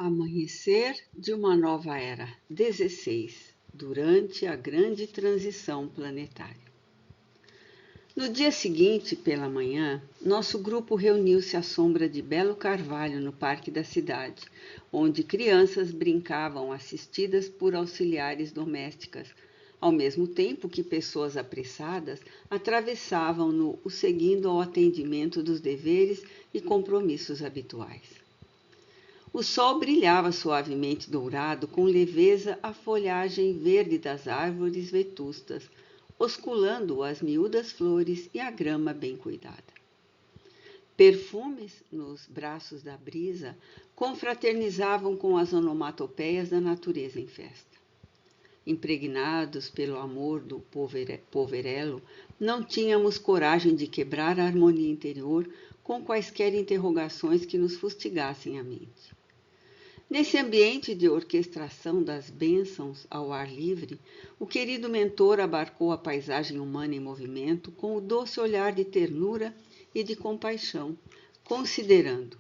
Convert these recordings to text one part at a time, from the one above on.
Amanhecer de uma nova era, 16, durante a grande transição planetária. No dia seguinte, pela manhã, nosso grupo reuniu-se à sombra de belo carvalho no parque da cidade, onde crianças brincavam assistidas por auxiliares domésticas, ao mesmo tempo que pessoas apressadas atravessavam-no, seguindo ao atendimento dos deveres e compromissos habituais. O sol brilhava suavemente dourado com leveza a folhagem verde das árvores vetustas, osculando as miúdas flores e a grama bem cuidada. Perfumes nos braços da brisa confraternizavam com as onomatopeias da natureza em festa. Impregnados pelo amor do poverello, não tínhamos coragem de quebrar a harmonia interior com quaisquer interrogações que nos fustigassem a mente. Nesse ambiente de orquestração das bênçãos ao ar livre, o querido mentor abarcou a paisagem humana em movimento com o doce olhar de ternura e de compaixão, considerando: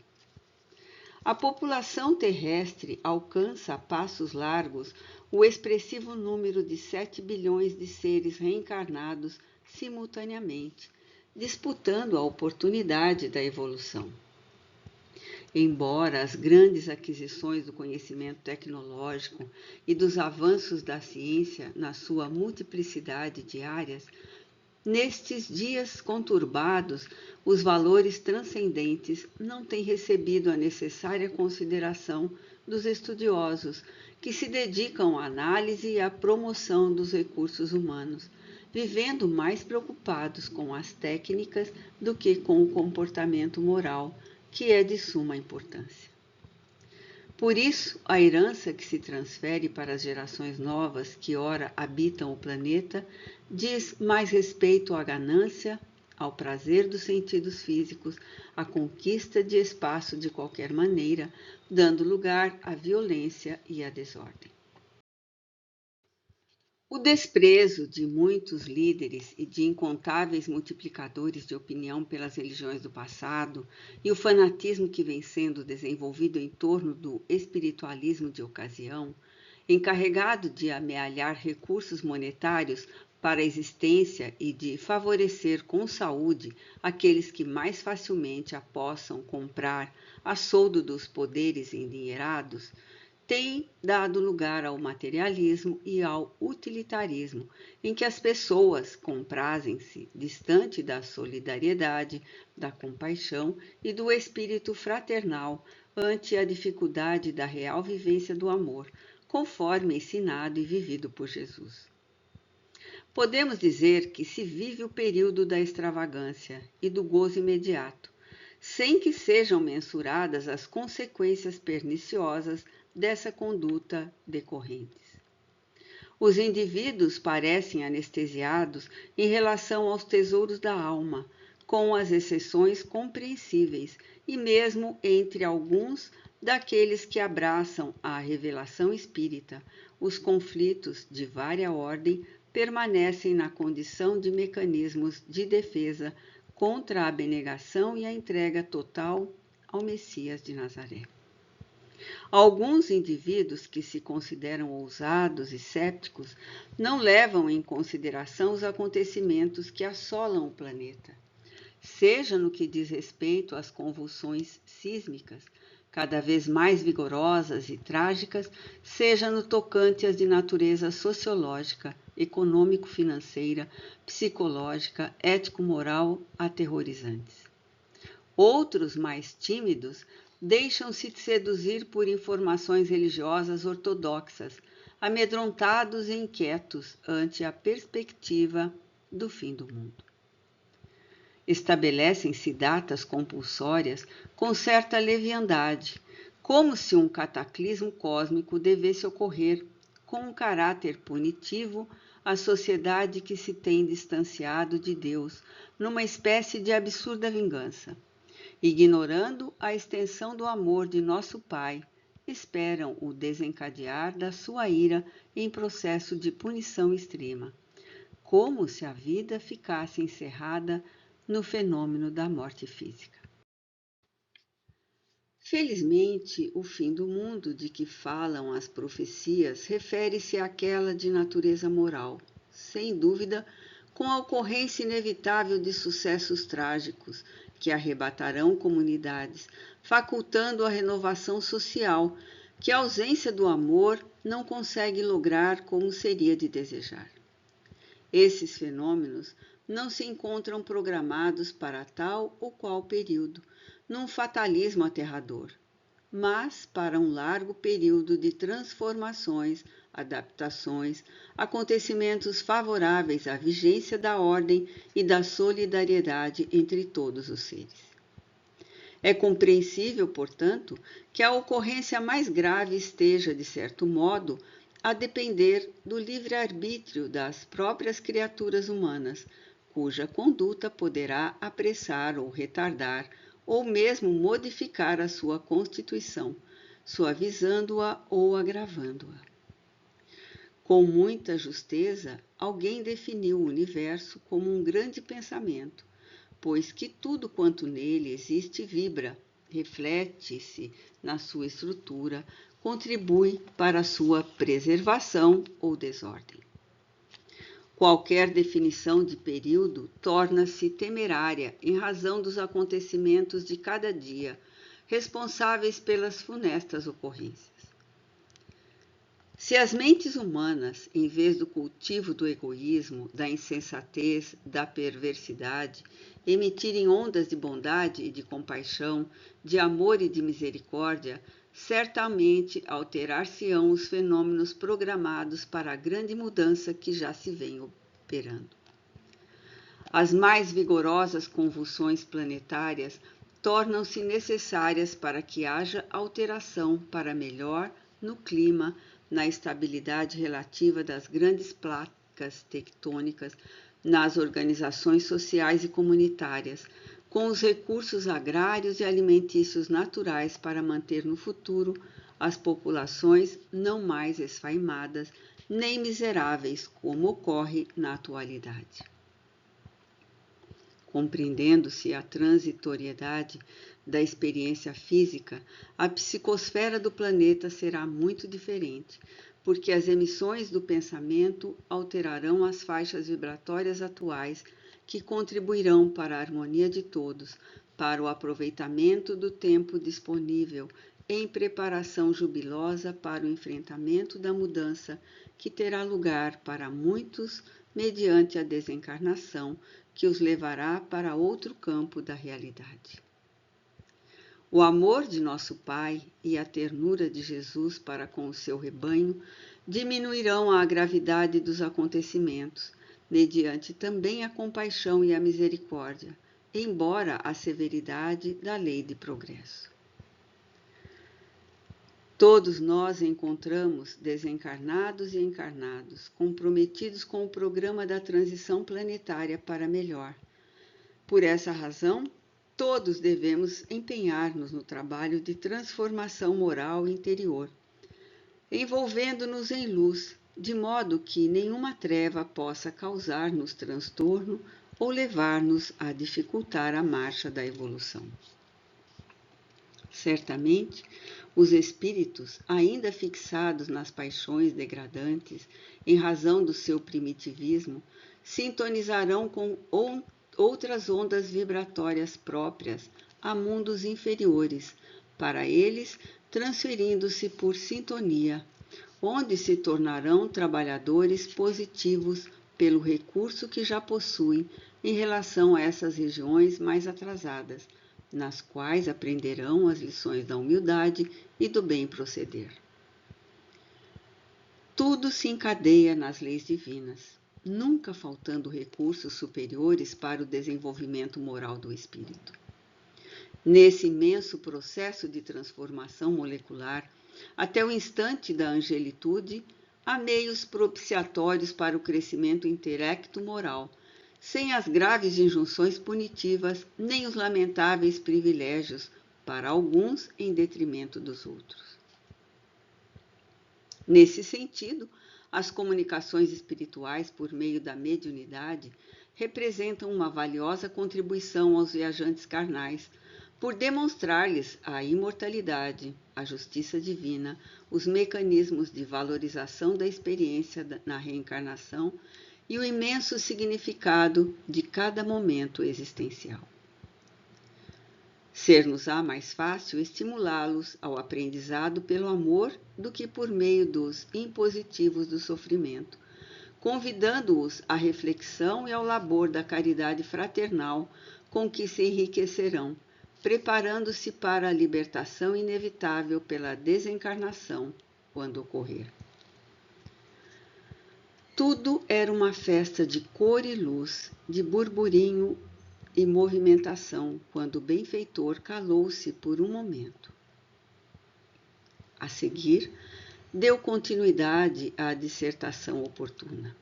a população terrestre alcança a passos largos o expressivo número de 7 bilhões de seres reencarnados simultaneamente, disputando a oportunidade da evolução. Embora as grandes aquisições do conhecimento tecnológico e dos avanços da ciência na sua multiplicidade de áreas, nestes dias conturbados, os valores transcendentes não têm recebido a necessária consideração dos estudiosos que se dedicam à análise e à promoção dos recursos humanos, vivendo mais preocupados com as técnicas do que com o comportamento moral, que é de suma importância. Por isso, a herança que se transfere para as gerações novas que ora habitam o planeta diz mais respeito à ganância, ao prazer dos sentidos físicos, à conquista de espaço de qualquer maneira, dando lugar à violência e à desordem. O desprezo de muitos líderes e de incontáveis multiplicadores de opinião pelas religiões do passado e o fanatismo que vem sendo desenvolvido em torno do espiritualismo de ocasião, encarregado de amealhar recursos monetários para a existência e de favorecer com saúde aqueles que mais facilmente a possam comprar a soldo dos poderes endinheirados, tem dado lugar ao materialismo e ao utilitarismo, em que as pessoas comprazem-se distante da solidariedade, da compaixão e do espírito fraternal ante a dificuldade da real vivência do amor, conforme ensinado e vivido por Jesus. Podemos dizer que se vive o período da extravagância e do gozo imediato, sem que sejam mensuradas as consequências perniciosas dessa conduta decorrentes. Os indivíduos parecem anestesiados em relação aos tesouros da alma, com as exceções compreensíveis, e mesmo entre alguns daqueles que abraçam a revelação espírita, os conflitos de vária ordem permanecem na condição de mecanismos de defesa contra a abnegação e a entrega total ao Messias de Nazaré. Alguns indivíduos que se consideram ousados e cépticos não levam em consideração os acontecimentos que assolam o planeta, seja no que diz respeito às convulsões sísmicas, cada vez mais vigorosas e trágicas, seja no tocante às de natureza sociológica, econômico-financeira, psicológica, ético-moral, aterrorizantes. Outros, mais tímidos, deixam-se seduzir por informações religiosas ortodoxas, amedrontados e inquietos ante a perspectiva do fim do mundo. Estabelecem-se datas compulsórias com certa leviandade, como se um cataclismo cósmico devesse ocorrer com um caráter punitivo à sociedade que se tem distanciado de Deus numa espécie de absurda vingança. Ignorando a extensão do amor de nosso Pai, esperam o desencadear da sua ira em processo de punição extrema, como se a vida ficasse encerrada no fenômeno da morte física. Felizmente, o fim do mundo de que falam as profecias refere-se àquela de natureza moral, sem dúvida, com a ocorrência inevitável de sucessos trágicos que arrebatarão comunidades, facultando a renovação social, que a ausência do amor não consegue lograr como seria de desejar. Esses fenômenos não se encontram programados para tal ou qual período, num fatalismo aterrador, mas para um largo período de transformações, adaptações, acontecimentos favoráveis à vigência da ordem e da solidariedade entre todos os seres. É compreensível, portanto, que a ocorrência mais grave esteja, de certo modo, a depender do livre-arbítrio das próprias criaturas humanas, cuja conduta poderá apressar ou retardar, ou mesmo modificar a sua constituição, suavizando-a ou agravando-a. Com muita justeza, alguém definiu o universo como um grande pensamento, pois que tudo quanto nele existe vibra, reflete-se na sua estrutura, contribui para a sua preservação ou desordem. Qualquer definição de período torna-se temerária em razão dos acontecimentos de cada dia, responsáveis pelas funestas ocorrências. Se as mentes humanas, em vez do cultivo do egoísmo, da insensatez, da perversidade, emitirem ondas de bondade e de compaixão, de amor e de misericórdia, certamente alterar-se-ão os fenômenos programados para a grande mudança que já se vem operando. As mais vigorosas convulsões planetárias tornam-se necessárias para que haja alteração para melhor no clima, na estabilidade relativa das grandes placas tectônicas, nas organizações sociais e comunitárias, com os recursos agrários e alimentícios naturais para manter no futuro as populações não mais esfaimadas nem miseráveis, como ocorre na atualidade. Compreendendo-se a transitoriedade da experiência física, a psicosfera do planeta será muito diferente, porque as emissões do pensamento alterarão as faixas vibratórias atuais que contribuirão para a harmonia de todos, para o aproveitamento do tempo disponível, em preparação jubilosa para o enfrentamento da mudança que terá lugar para muitos mediante a desencarnação, que os levará para outro campo da realidade. O amor de nosso Pai e a ternura de Jesus para com o seu rebanho diminuirão a gravidade dos acontecimentos, mediante também a compaixão e a misericórdia, embora a severidade da lei de progresso. Todos nós encontramos desencarnados e encarnados, comprometidos com o programa da transição planetária para melhor. Por essa razão, todos devemos empenhar-nos no trabalho de transformação moral interior, envolvendo-nos em luz, de modo que nenhuma treva possa causar-nos transtorno ou levar-nos a dificultar a marcha da evolução. Certamente, os espíritos, ainda fixados nas paixões degradantes, em razão do seu primitivismo, sintonizarão com outras ondas vibratórias próprias a mundos inferiores, para eles transferindo-se por sintonia, onde se tornarão trabalhadores positivos pelo recurso que já possuem em relação a essas regiões mais atrasadas, nas quais aprenderão as lições da humildade e do bem proceder. Tudo se encadeia nas leis divinas, nunca faltando recursos superiores para o desenvolvimento moral do espírito. Nesse imenso processo de transformação molecular, até o instante da angelitude, há meios propiciatórios para o crescimento intelecto-moral, sem as graves injunções punitivas, nem os lamentáveis privilégios, para alguns em detrimento dos outros. Nesse sentido, as comunicações espirituais por meio da mediunidade representam uma valiosa contribuição aos viajantes carnais, por demonstrar-lhes a imortalidade, a justiça divina, os mecanismos de valorização da experiência na reencarnação e o imenso significado de cada momento existencial. Ser-nos-á mais fácil estimulá-los ao aprendizado pelo amor do que por meio dos impositivos do sofrimento, convidando-os à reflexão e ao labor da caridade fraternal com que se enriquecerão, preparando-se para a libertação inevitável pela desencarnação, quando ocorrer. Tudo era uma festa de cor e luz, de burburinho e movimentação, quando o benfeitor calou-se por um momento. A seguir, deu continuidade à dissertação oportuna.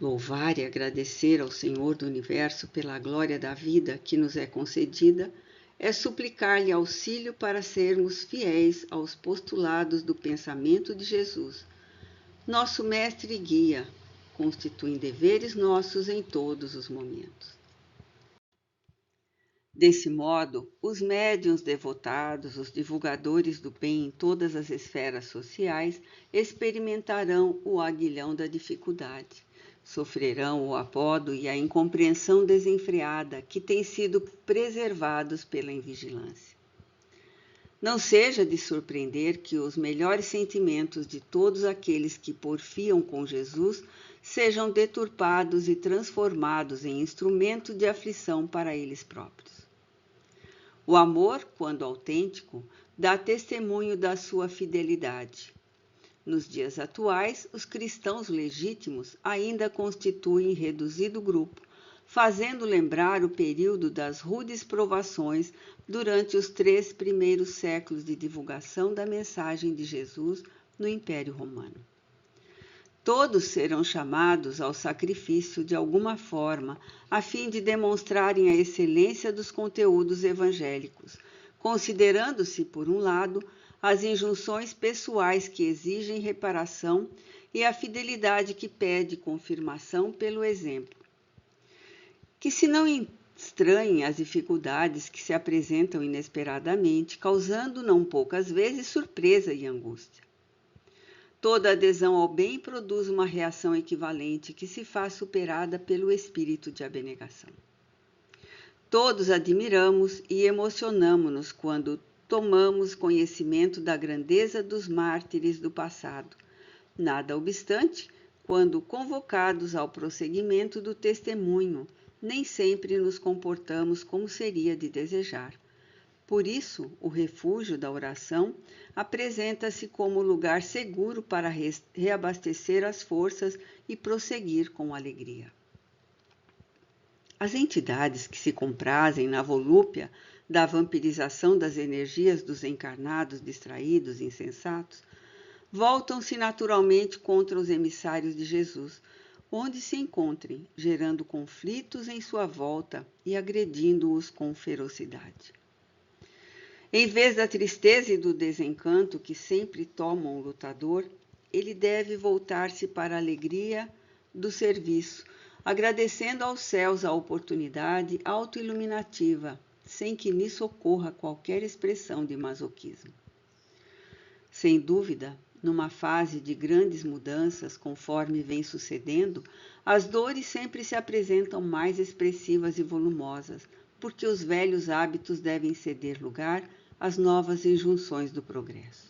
Louvar e agradecer ao Senhor do Universo pela glória da vida que nos é concedida é suplicar-lhe auxílio para sermos fiéis aos postulados do pensamento de Jesus, nosso mestre e guia, constituem deveres nossos em todos os momentos. Desse modo, os médiuns devotados, os divulgadores do bem em todas as esferas sociais, experimentarão o aguilhão da dificuldade, sofrerão o apodo e a incompreensão desenfreada que têm sido preservados pela invigilância. Não seja de surpreender que os melhores sentimentos de todos aqueles que porfiam com Jesus sejam deturpados e transformados em instrumento de aflição para eles próprios. O amor, quando autêntico, dá testemunho da sua fidelidade. Nos dias atuais, os cristãos legítimos ainda constituem reduzido grupo, fazendo lembrar o período das rudes provações durante os 3 primeiros séculos de divulgação da mensagem de Jesus no Império Romano. Todos serão chamados ao sacrifício de alguma forma, a fim de demonstrarem a excelência dos conteúdos evangélicos, considerando-se, por um lado, as injunções pessoais que exigem reparação e a fidelidade que pede confirmação pelo exemplo. Que se não estranhem as dificuldades que se apresentam inesperadamente, causando não poucas vezes surpresa e angústia. Toda adesão ao bem produz uma reação equivalente que se faz superada pelo espírito de abnegação. Todos admiramos e emocionamo-nos quando tomamos conhecimento da grandeza dos mártires do passado. Nada obstante, quando convocados ao prosseguimento do testemunho, nem sempre nos comportamos como seria de desejar. Por isso, o refúgio da oração apresenta-se como lugar seguro para reabastecer as forças e prosseguir com alegria. As entidades que se comprazem na volúpia da vampirização das energias dos encarnados distraídos e insensatos, voltam-se naturalmente contra os emissários de Jesus, onde se encontrem, gerando conflitos em sua volta e agredindo-os com ferocidade. Em vez da tristeza e do desencanto que sempre tomam o lutador, ele deve voltar-se para a alegria do serviço, agradecendo aos céus a oportunidade autoiluminativa, sem que nisso ocorra qualquer expressão de masoquismo. Sem dúvida, numa fase de grandes mudanças, conforme vem sucedendo, as dores sempre se apresentam mais expressivas e volumosas, porque os velhos hábitos devem ceder lugar às novas injunções do progresso.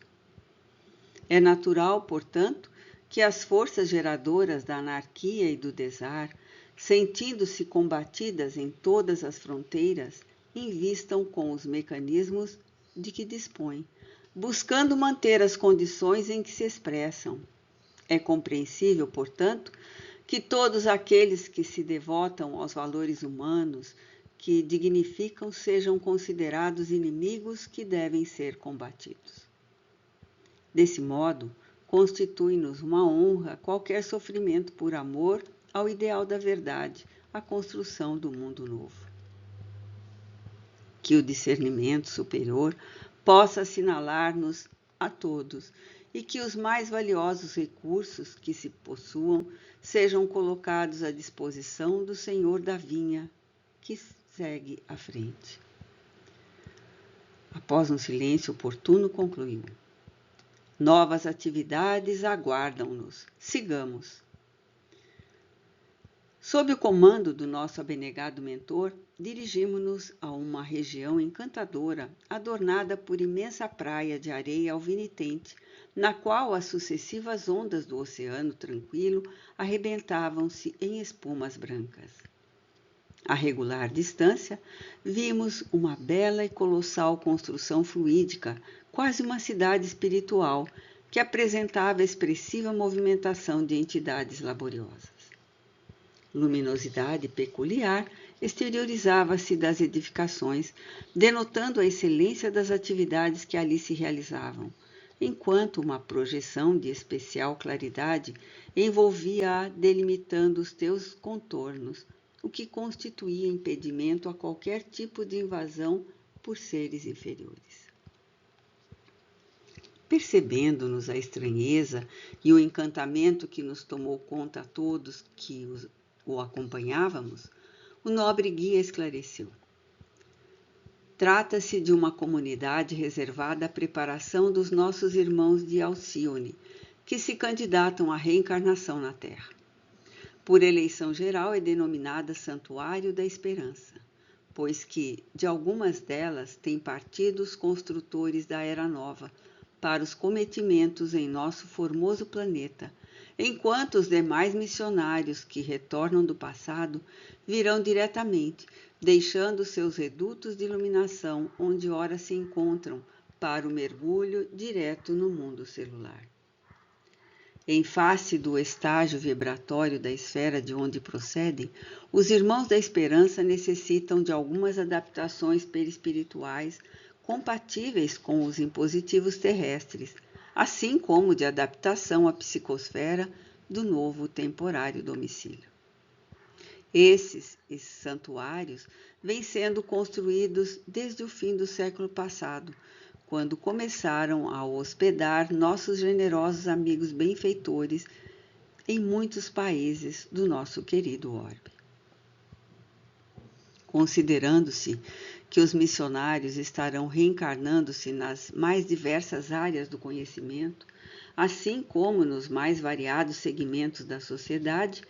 É natural, portanto, que as forças geradoras da anarquia e do desar, sentindo-se combatidas em todas as fronteiras, invistam com os mecanismos de que dispõem, buscando manter as condições em que se expressam. É compreensível, portanto, que todos aqueles que se devotam aos valores humanos, que dignificam, sejam considerados inimigos que devem ser combatidos. Desse modo, constitui-nos uma honra qualquer sofrimento por amor ao ideal da verdade, a construção do mundo novo. Que o discernimento superior possa assinalar-nos a todos e que os mais valiosos recursos que se possuam sejam colocados à disposição do Senhor da vinha, que segue à frente. Após um silêncio oportuno, concluiu: novas atividades aguardam-nos. Sigamos. Sob o comando do nosso abnegado mentor, dirigimos-nos a uma região encantadora, adornada por imensa praia de areia alvinitente, na qual as sucessivas ondas do oceano tranquilo arrebentavam-se em espumas brancas. A regular distância, vimos uma bela e colossal construção fluídica, quase uma cidade espiritual, que apresentava expressiva movimentação de entidades laboriosas. Luminosidade peculiar exteriorizava-se das edificações, denotando a excelência das atividades que ali se realizavam, enquanto uma projeção de especial claridade envolvia-a, delimitando os teus contornos, o que constituía impedimento a qualquer tipo de invasão por seres inferiores. Percebendo-nos a estranheza e o encantamento que nos tomou conta a todos que o acompanhávamos, o nobre guia esclareceu. Trata-se de uma comunidade reservada à preparação dos nossos irmãos de Alcione, que se candidatam à reencarnação na Terra. Por eleição geral é denominada Santuário da Esperança, pois que, de algumas delas, têm partido os construtores da Era Nova para os cometimentos em nosso formoso planeta, enquanto os demais missionários que retornam do passado virão diretamente, deixando seus redutos de iluminação onde ora se encontram para o mergulho direto no mundo celular. Em face do estágio vibratório da esfera de onde procedem, os irmãos da esperança necessitam de algumas adaptações perispirituais compatíveis com os impositivos terrestres, assim como de adaptação à psicosfera do novo temporário domicílio. Esses santuários vêm sendo construídos desde o fim do século passado, quando começaram a hospedar nossos generosos amigos benfeitores em muitos países do nosso querido orbe. Considerando-se que os missionários estarão reencarnando-se nas mais diversas áreas do conhecimento, assim como nos mais variados segmentos da sociedade,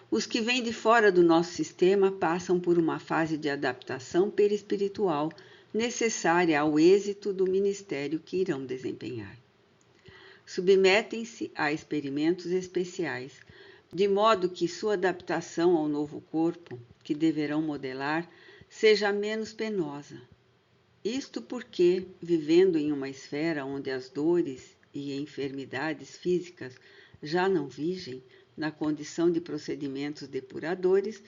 os que vêm de fora do nosso sistema passam por uma fase de adaptação perispiritual necessária ao êxito do ministério que irão desempenhar. Submetem-se a experimentos especiais, de modo que sua adaptação ao novo corpo, que deverão modelar, seja menos penosa. Isto porque, vivendo em uma esfera onde as dores e enfermidades físicas já não vigem, na condição de procedimentos depuradores,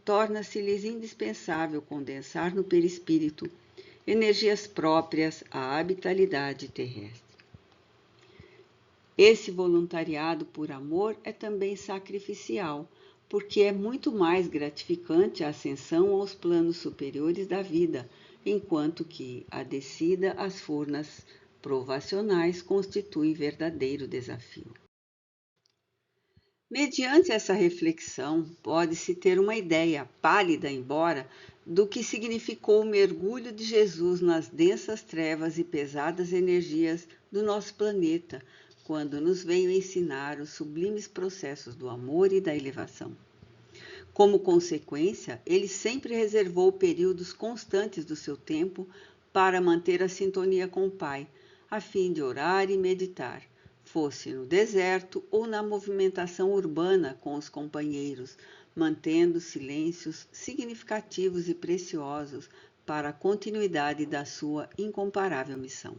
torna-se-lhes indispensável condensar no perispírito energias próprias à habitabilidade terrestre. Esse voluntariado por amor é também sacrificial, porque é muito mais gratificante a ascensão aos planos superiores da vida, enquanto que a descida às furnas provacionais constitui verdadeiro desafio. Mediante essa reflexão, pode-se ter uma ideia, pálida embora, do que significou o mergulho de Jesus nas densas trevas e pesadas energias do nosso planeta, quando nos veio ensinar os sublimes processos do amor e da elevação. Como consequência, ele sempre reservou períodos constantes do seu tempo para manter a sintonia com o Pai, a fim de orar e meditar, fosse no deserto ou na movimentação urbana com os companheiros, mantendo silêncios significativos e preciosos para a continuidade da sua incomparável missão.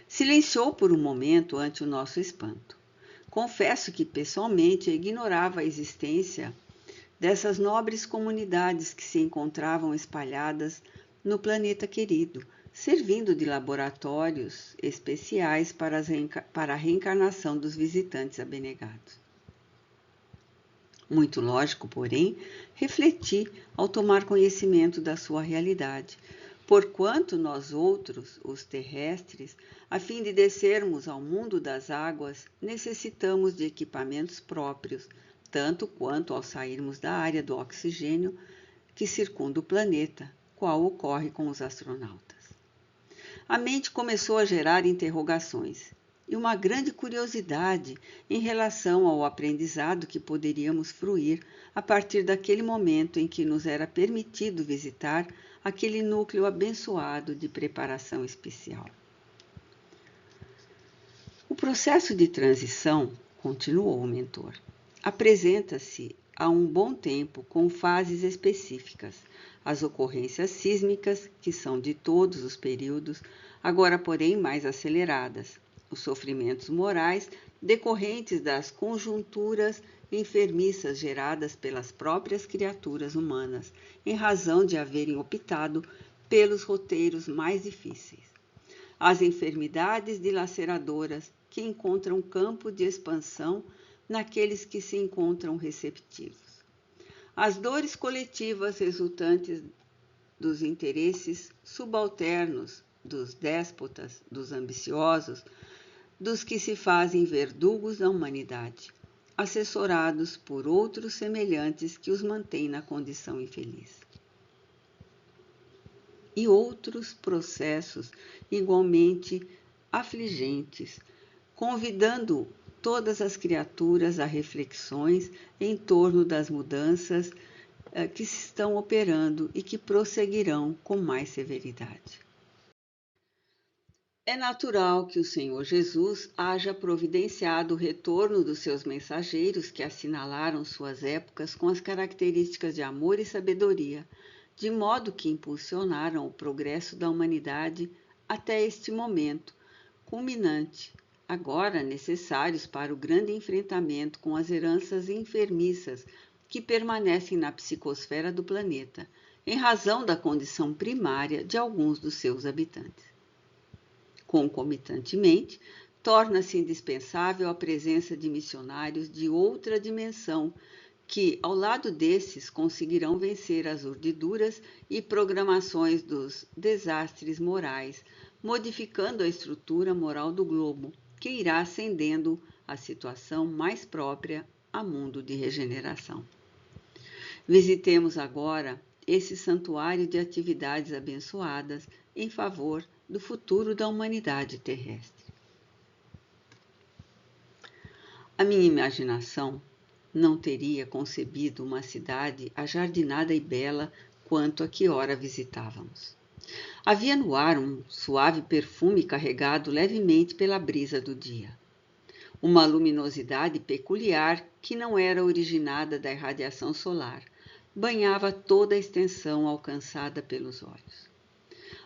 Silenciou por um momento ante o nosso espanto. Confesso que pessoalmente ignorava a existência dessas nobres comunidades que se encontravam espalhadas no planeta querido, servindo de laboratórios especiais para a reencarnação dos visitantes abnegados. Muito lógico, porém, refleti ao tomar conhecimento da sua realidade, porquanto nós outros, os terrestres, a fim de descermos ao mundo das águas, necessitamos de equipamentos próprios, tanto quanto ao sairmos da área do oxigênio que circunda o planeta, qual ocorre com os astronautas. A mente começou a gerar interrogações e uma grande curiosidade em relação ao aprendizado que poderíamos fruir a partir daquele momento em que nos era permitido visitar aquele núcleo abençoado de preparação especial. O processo de transição, continuou o mentor, apresenta-se há um bom tempo com fases específicas. As ocorrências sísmicas, que são de todos os períodos, agora porém mais aceleradas. Os sofrimentos morais decorrentes das conjunturas enfermiças geradas pelas próprias criaturas humanas, em razão de haverem optado pelos roteiros mais difíceis. As enfermidades dilaceradoras que encontram campo de expansão naqueles que se encontram receptivos. As dores coletivas resultantes dos interesses subalternos, dos déspotas, dos ambiciosos, dos que se fazem verdugos da humanidade, assessorados por outros semelhantes que os mantêm na condição infeliz. E outros processos igualmente afligentes, convidando todas as criaturas a reflexões em torno das mudanças que se estão operando e que prosseguirão com mais severidade. É natural que o Senhor Jesus haja providenciado o retorno dos seus mensageiros que assinalaram suas épocas com as características de amor e sabedoria, de modo que impulsionaram o progresso da humanidade até este momento culminante, agora necessários para o grande enfrentamento com as heranças enfermiças que permanecem na psicosfera do planeta, em razão da condição primária de alguns dos seus habitantes. Concomitantemente, torna-se indispensável a presença de missionários de outra dimensão que, ao lado desses, conseguirão vencer as urdiduras e programações dos desastres morais, modificando a estrutura moral do globo, que irá ascendendo a situação mais própria a mundo de regeneração. Visitemos agora esse santuário de atividades abençoadas em favor do futuro da humanidade terrestre. A minha imaginação não teria concebido uma cidade ajardinada e bela quanto a que ora visitávamos. Havia no ar um suave perfume carregado levemente pela brisa do dia. Uma luminosidade peculiar que não era originada da irradiação solar, banhava toda a extensão alcançada pelos olhos.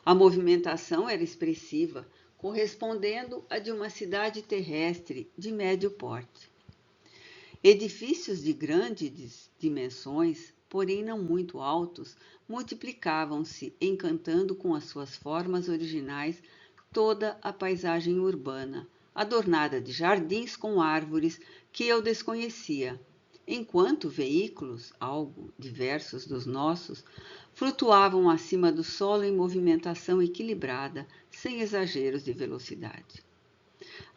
A movimentação era expressiva, correspondendo à de uma cidade terrestre de médio porte. Edifícios de grandes dimensões, porém não muito altos, multiplicavam-se, encantando com as suas formas originais toda a paisagem urbana, adornada de jardins com árvores que eu desconhecia, enquanto veículos, algo diversos dos nossos, flutuavam acima do solo em movimentação equilibrada, sem exageros de velocidade.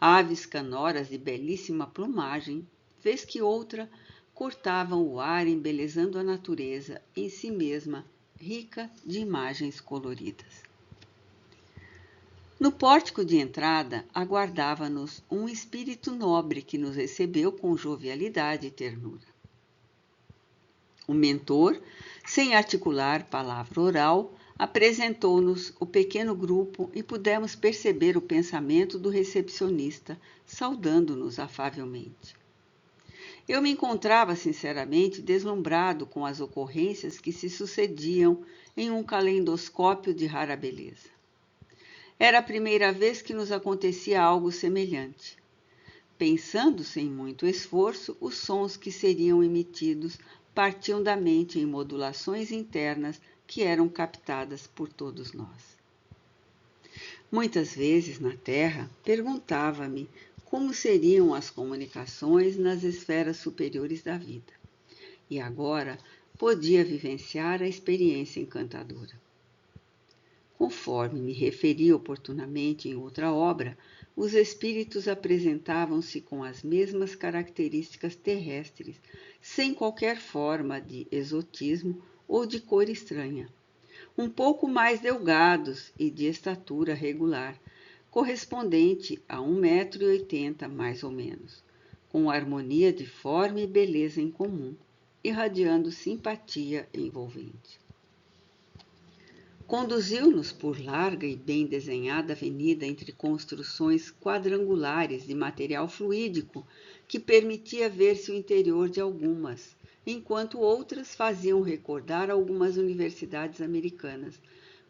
Aves canoras de belíssima plumagem, vez que outra, cortavam o ar embelezando a natureza em si mesma, rica de imagens coloridas. No pórtico de entrada, aguardava-nos um espírito nobre que nos recebeu com jovialidade e ternura. O mentor, sem articular palavra oral, apresentou-nos o pequeno grupo e pudemos perceber o pensamento do recepcionista, saudando-nos afavelmente. Eu me encontrava sinceramente deslumbrado com as ocorrências que se sucediam em um calendoscópio de rara beleza. Era a primeira vez que nos acontecia algo semelhante. Pensando sem muito esforço, os sons que seriam emitidos partiam da mente em modulações internas que eram captadas por todos nós. Muitas vezes na Terra, perguntava-me como seriam as comunicações nas esferas superiores da vida. E agora podia vivenciar a experiência encantadora. Conforme me referi oportunamente em outra obra, os espíritos apresentavam-se com as mesmas características terrestres, sem qualquer forma de exotismo ou de cor estranha. um pouco mais delgados e de estatura regular, correspondente a 1,80 m mais ou menos, com harmonia de forma e beleza em comum, irradiando simpatia envolvente. Conduziu-nos por larga e bem desenhada avenida entre construções quadrangulares de material fluídico que permitia ver-se o interior de algumas, enquanto outras faziam recordar algumas universidades americanas,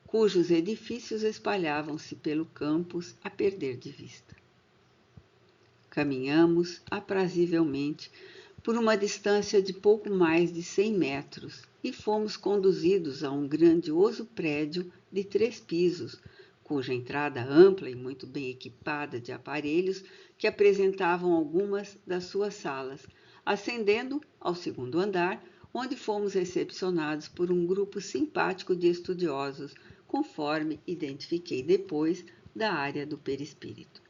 cujos edifícios espalhavam-se pelo campus a perder de vista. Caminhamos aprazivelmente por uma distância de pouco mais de 100 metros e fomos conduzidos a um grandioso prédio de 3 pisos, cuja entrada ampla e muito bem equipada de aparelhos que apresentavam algumas das suas salas, ascendendo ao 2º andar, onde fomos recepcionados por um grupo simpático de estudiosos, conforme identifiquei depois, da área do perispírito.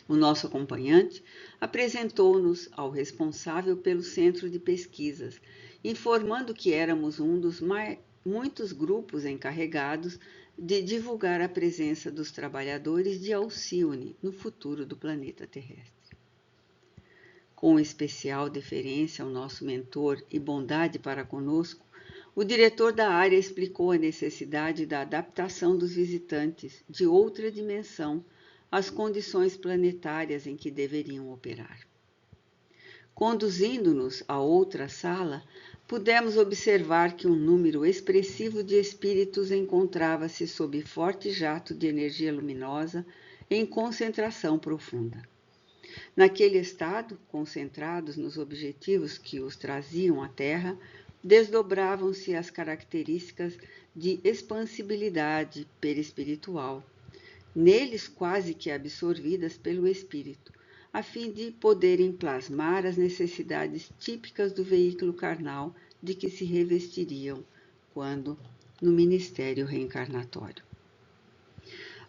O nosso acompanhante apresentou-nos ao responsável pelo centro de pesquisas, informando que éramos um dos muitos grupos encarregados de divulgar a presença dos trabalhadores de Alcione no futuro do planeta terrestre. Com especial deferência ao nosso mentor e bondade para conosco, o diretor da área explicou a necessidade da adaptação dos visitantes de outra dimensão às condições planetárias em que deveriam operar. Conduzindo-nos a outra sala, pudemos observar que um número expressivo de espíritos encontrava-se sob forte jato de energia luminosa em concentração profunda. Naquele estado, concentrados nos objetivos que os traziam à Terra, desdobravam-se as características de expansibilidade perispiritual, neles quase que absorvidas pelo espírito, a fim de poderem plasmar as necessidades típicas do veículo carnal de que se revestiriam quando no ministério reencarnatório.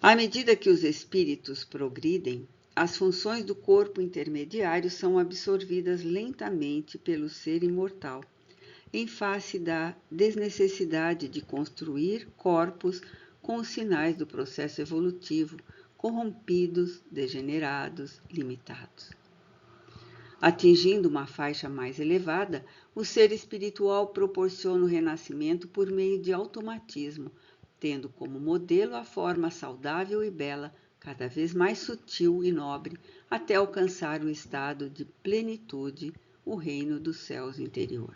À medida que os espíritos progridem, as funções do corpo intermediário são absorvidas lentamente pelo ser imortal, em face da desnecessidade de construir corpos com os sinais do processo evolutivo, corrompidos, degenerados, limitados. Atingindo uma faixa mais elevada, o ser espiritual proporciona o renascimento por meio de automatismo, tendo como modelo a forma saudável e bela, cada vez mais sutil e nobre, até alcançar o estado de plenitude, o reino dos céus interior.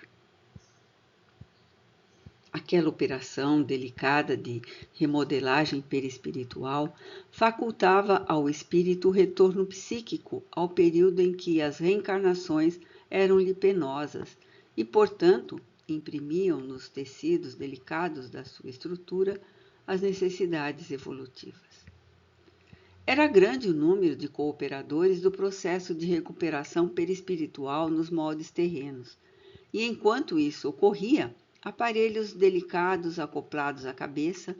Aquela operação delicada de remodelagem perispiritual facultava ao espírito o retorno psíquico ao período em que as reencarnações eram-lhe penosas e, portanto, imprimiam nos tecidos delicados da sua estrutura as necessidades evolutivas. Era grande o número de cooperadores do processo de recuperação perispiritual nos moldes terrenos, e enquanto isso ocorria, aparelhos delicados acoplados à cabeça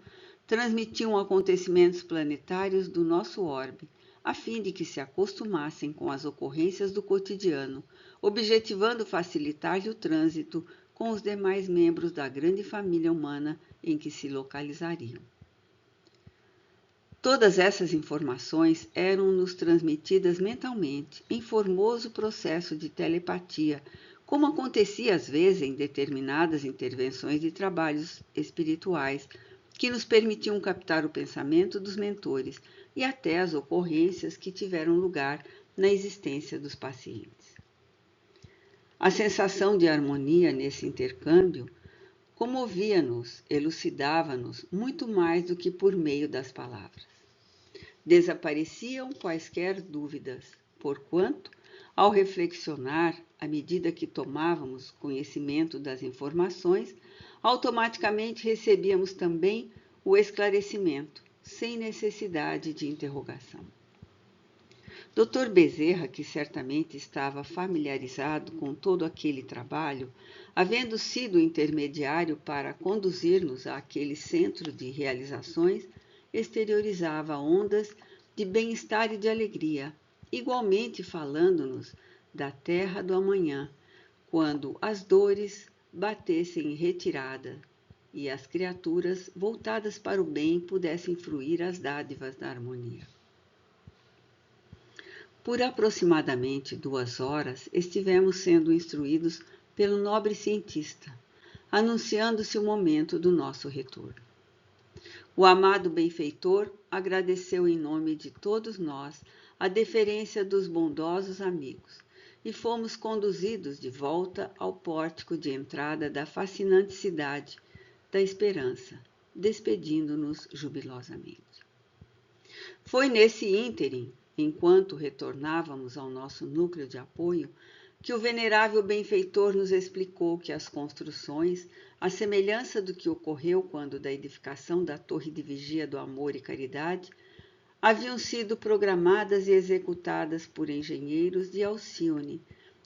transmitiam acontecimentos planetários do nosso orbe, a fim de que se acostumassem com as ocorrências do cotidiano, objetivando facilitar-lhe o trânsito com os demais membros da grande família humana em que se localizariam. Todas essas informações eram-nos transmitidas mentalmente, em formoso processo de telepatia, como acontecia às vezes em determinadas intervenções de trabalhos espirituais, que nos permitiam captar o pensamento dos mentores e até as ocorrências que tiveram lugar na existência dos pacientes. A sensação de harmonia nesse intercâmbio comovia-nos, elucidava-nos muito mais do que por meio das palavras. Desapareciam quaisquer dúvidas, porquanto, ao reflexionar, à medida que tomávamos conhecimento das informações, automaticamente recebíamos também o esclarecimento, sem necessidade de interrogação. Dr. Bezerra, que certamente estava familiarizado com todo aquele trabalho, havendo sido intermediário para conduzir-nos àquele centro de realizações, exteriorizava ondas de bem-estar e de alegria, igualmente falando-nos da terra do amanhã, quando as dores batessem em retirada, e as criaturas voltadas para o bem pudessem fruir as dádivas da harmonia. Por aproximadamente 2 horas, estivemos sendo instruídos pelo nobre cientista, anunciando-se o momento do nosso retorno. O amado benfeitor agradeceu em nome de todos nós a deferência dos bondosos amigos e fomos conduzidos de volta ao pórtico de entrada da fascinante cidade da Esperança, despedindo-nos jubilosamente. Foi nesse ínterim, enquanto retornávamos ao nosso núcleo de apoio, que o venerável benfeitor nos explicou que as construções, à semelhança do que ocorreu quando da edificação da Torre de Vigia do Amor e Caridade, haviam sido programadas e executadas por engenheiros de Alcione,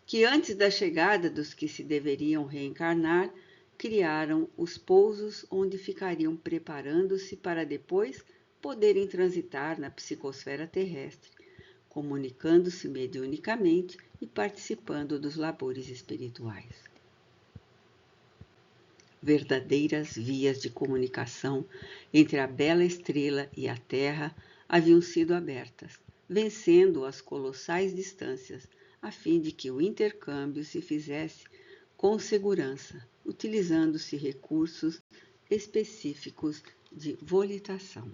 que antes da chegada dos que se deveriam reencarnar, criaram os pousos onde ficariam preparando-se para depois poderem transitar na psicosfera terrestre, comunicando-se mediunicamente e participando dos labores espirituais. Verdadeiras vias de comunicação entre a bela estrela e a Terra haviam sido abertas, vencendo as colossais distâncias, a fim de que o intercâmbio se fizesse com segurança, utilizando-se recursos específicos de volitação.